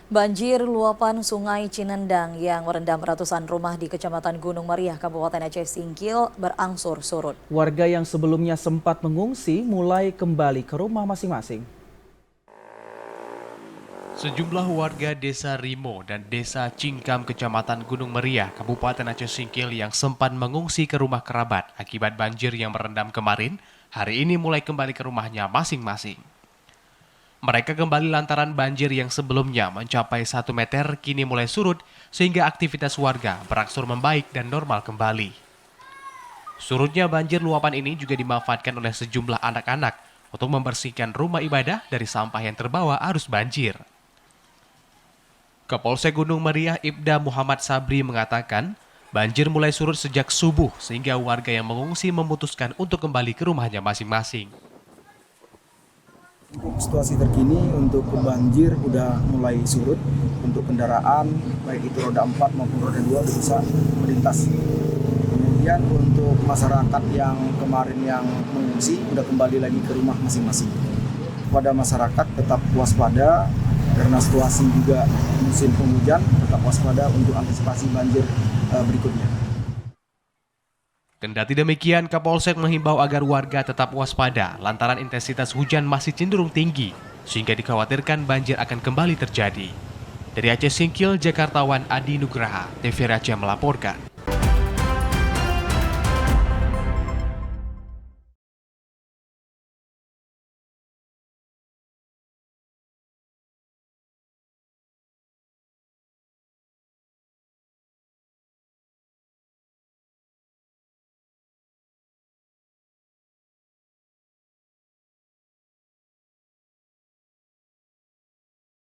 Banjir luapan Sungai Cinendang yang merendam ratusan rumah di Kecamatan Gunung Meriah, Kabupaten Aceh Singkil berangsur surut. Warga yang sebelumnya sempat mengungsi mulai kembali ke rumah masing-masing. Sejumlah warga Desa Rimo dan Desa Cingkam, Kecamatan Gunung Meriah, Kabupaten Aceh Singkil yang sempat mengungsi ke rumah kerabat akibat banjir yang merendam kemarin, hari ini mulai kembali ke rumahnya masing-masing. Mereka kembali lantaran banjir yang sebelumnya mencapai 1 meter kini mulai surut sehingga aktivitas warga berangsur membaik dan normal kembali. Surutnya banjir luapan ini juga dimanfaatkan oleh sejumlah anak-anak untuk membersihkan rumah ibadah dari sampah yang terbawa arus banjir. Kapolsek Gunung Meriah Ibda Muhammad Sabri mengatakan, banjir mulai surut sejak subuh sehingga warga yang mengungsi memutuskan untuk kembali ke rumahnya masing-masing. Untuk situasi terkini untuk banjir udah mulai surut, untuk kendaraan baik itu roda 4 maupun roda 2 bisa melintas. Kemudian untuk masyarakat yang kemarin yang mengungsi udah kembali lagi ke rumah masing-masing. Pada masyarakat tetap waspada karena situasi juga musim penghujan, tetap waspada untuk antisipasi banjir berikutnya. Kendati demikian, Kapolsek menghimbau agar warga tetap waspada lantaran intensitas hujan masih cenderung tinggi, sehingga dikhawatirkan banjir akan kembali terjadi. Dari Aceh Singkil, Jakartawan Adi Nugraha, TVRI Aceh melaporkan.